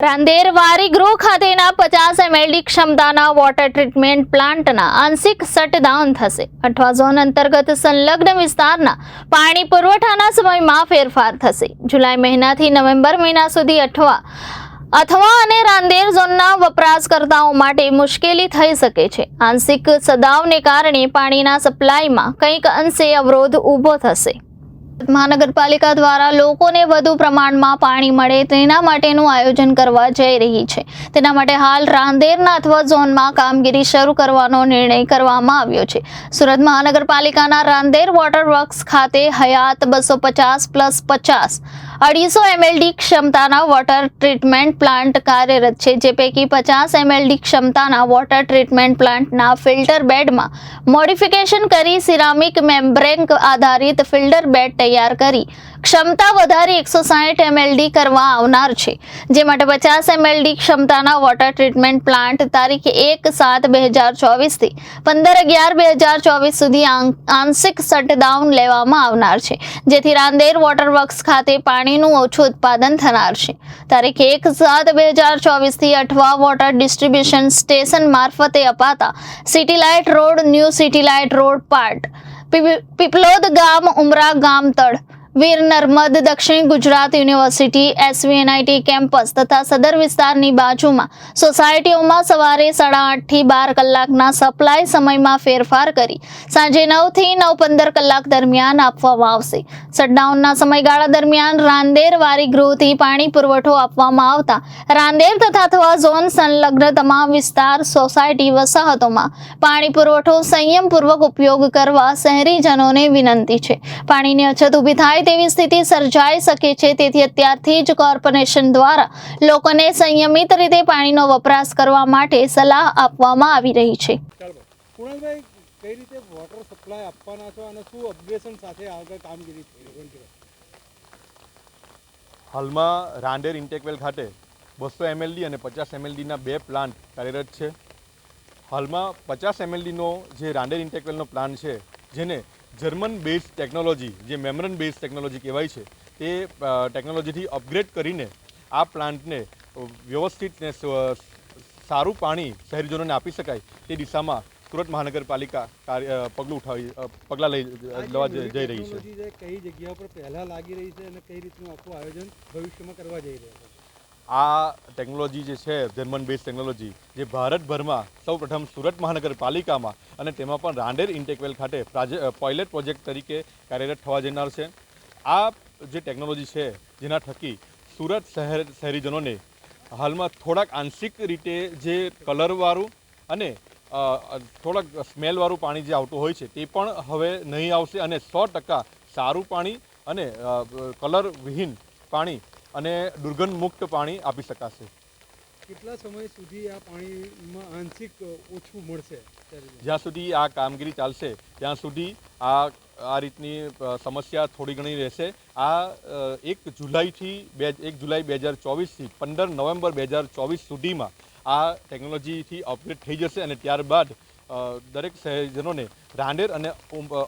રાંદેર વારીગૃહ ખાતેના 50 mld ક્ષમતાના water treatment પ્લાન્ટના આંશિક શટડાઉન થશે। અઠવા ઝોન અંતર્ગત સંલગ્ન વિસ્તારના પાણી પુરવઠાના સમયમાં ફેરફાર થશે। જુલાઈ મહિનાથી નવેમ્બર મહિના સુધી અઠવા અને રાંદેર ઝોનના વપરાશકર્તાઓ માટે મુશ્કેલી થઈ શકે છે। આંશિક શટડાઉનને કારણે પાણીના સપ્લાયમાં કંઈક અંશે અવરોધ ઊભો થશે। મહાનગરપાલિકા દ્વારા લોકોને વધુ પ્રમાણમાં પાણી મળે તેના માટેનું આયોજન કરવા જઈ રહી છે। તેના માટે હાલ રાંદેરના અઠવા ઝોનમાં કામગીરી શરૂ કરવાનો નિર્ણય કરવામાં આવ્યો છે। સુરત મહાનગરપાલિકાના રાંદેર વોટર વર્ક્સ ખાતે હયાત 250+50 250 mld ક્ષમતાના વોટર ટ્રીટમેન્ટ પ્લાન્ટ કાર્યરત છે, જે પૈકી 50 mld ક્ષમતાના વોટર ટ્રીટમેન્ટ પ્લાન્ટના ફિલ્ટર બેડમાં મોડિફિકેશન કરી સિરામિક મેમ્બ્રેન આધારિત ફિલ્ટર બેડ તૈયાર કરી ક્ષમતા વધારી 160 mld કરવા આવનાર છે, જે માટે 50 mld ક્ષમતાના વોટર ટ્રીટમેન્ટ પ્લાન્ટ તારીખ 1/7/2024 થી 15/11/2024 સુધી આંશિક શટડાઉન લેવામાં આવનાર છે, જેથી રાંદેર વોટર વર્ક્સ ખાતે પાણીનું ઓછું ઉત્પાદન થનાર છે। તારીખ 1/7/2024 થી અઠવા વોટર ડિસ્ટ્રીબ્યુશન સ્ટેશન મારફતે અપાતા city light road, new city light road part, Piplod ગામ, ઉમરા ગામ તળ, વીર નર્મદ, દક્ષિણ ગુજરાત યુનિવર્સિટી, SVNIT કેમ્પસ તથા સદર વિસ્તારની બાજુમાં સોસાયટીઓમાં સવારે 8:30 થી 12 કલાકના સપ્લાય સમયમાં ફેરફાર કરી સાંજે 9 થી 9:15 કલાક દરમિયાન આપવામાં આવશે। શટડાઉનના સમયગાળા દરમિયાન રાંદેર વારીગૃહથી પાણી પુરવઠો આપવામાં આવતા રાંદેર તથા અઠવા ઝોન સંલગ્ન તમામ વિસ્તાર, સોસાયટી, વસાહતોમાં પાણી પુરવઠો સંયમપૂર્વક ઉપયોગ કરવા શહેરીજનોને વિનંતી છે। પાણીની અછત ઊભી થાય તેવી સ્થિતિ સર્જાઈ શકે છે, તેથી અત્યારથી જ કોર્પોરેશન દ્વારા લોકોને સંયમિત રીતે પાણીનો વપરાશ કરવા માટે સલાહ આપવામાં આવી રહી છે। કુણાલભાઈ, કઈ રીતે વોટર સપ્લાય આપવાના છો અને શું અપગ્રેડેશન સાથે આગળ કામગીરી થઈ? હાલમાં રાંદેર ઇન્ટેકવેલ ખાતે 200 mld અને 50 mld ના બે પ્લાન્ટ કાર્યરત છે। હાલમાં 50 mld નો જે રાંદેર ઇન્ટેકવેલનો પ્લાન્ટ છે, જેને જર્મન બેઝ ટેકનોલોજી, જે મેમ્બ્રેન બેઝ ટેકનોલોજી કહેવાય છે, તે ટેકનોલોજીથી અપગ્રેડ કરીને આ પ્લાન્ટને વ્યવસ્થિત ને સારું પાણી શહેરીજનોને આપી શકાય તે દિશામાં સુરત મહાનગરપાલિકા પગલાં લેવા જઈ રહી છે। કઈ જગ્યા પર પહેલા લાગી રહી છે અને કઈ રીતનું આખું આયોજન ભવિષ્યમાં કરવા જઈ રહ્યા છે? આ ટેકનોલોજી જે છે, જર્મન બેઝ ટેકનોલોજી, જે ભારતભરમાં સૌપ્રથમ સુરત મહાનગરપાલિકામાં અને તેમાં પણ રાંદેર ઇન્ટેકવેલ ખાતે પાયલટ પ્રોજેક્ટ તરીકે કાર્યરત થવા જનાર છે। આ જે ટેકનોલોજી છે, જેના થકી સુરત શહેરીજનોને હાલમાં થોડાક આંશિક રીતે જે કલરવાળું અને થોડાક સ્મેલવાળું પાણી જે આવતું હોય છે, તે પણ હવે નહીં આવશે અને 100% સારું પાણી અને કલરવિહીન પાણી અને દુર્ગંધ મુક્ત પાણી આપી શકાશે। કેટલા સમય સુધી આ પાણીમાં આંશિક ઓછું મળશે? જ્યાં સુધી આ કામગીરી ચાલશે ત્યાં સુધી આ રીતની સમસ્યા થોડી ઘણી રહેશે। આ 1 જુલાઈ 2024 થી 15 નવેમ્બર 2024 સુધીમાં આ ટેકનોલોજીથી અપગ્રેડ થઈ જશે અને ત્યારબાદ દરેક શહેરીજનોને રાંદેર અને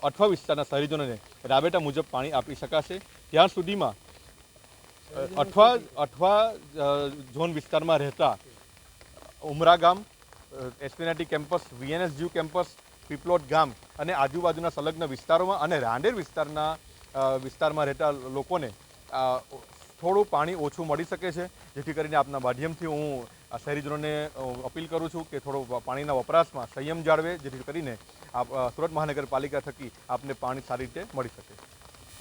અઠવા વિસ્તારના શહેરીજનોને રાબેતા મુજબ પાણી આપી શકાશે। ત્યાં સુધીમાં અઠવા ઝોન વિસ્તારમાં રહેતા ઉમરા ગામ, SVNIT campus, VNSU campus, Piplod ગામ અને આજુબાજુના સંલગ્ન વિસ્તારોમાં અને રાંદેર વિસ્તારમાં રહેતા લોકોને થોડું પાણી ઓછું મળી શકે છે, જેથી કરીને આપના માધ્યમથી હું શહેરીજનોને અપીલ કરું છું કે થોડો પાણીના વપરાશમાં સંયમ જાળવે, જેથી કરીને સુરત મહાનગરપાલિકા થકી આપને પાણી સારી રીતે મળી શકે।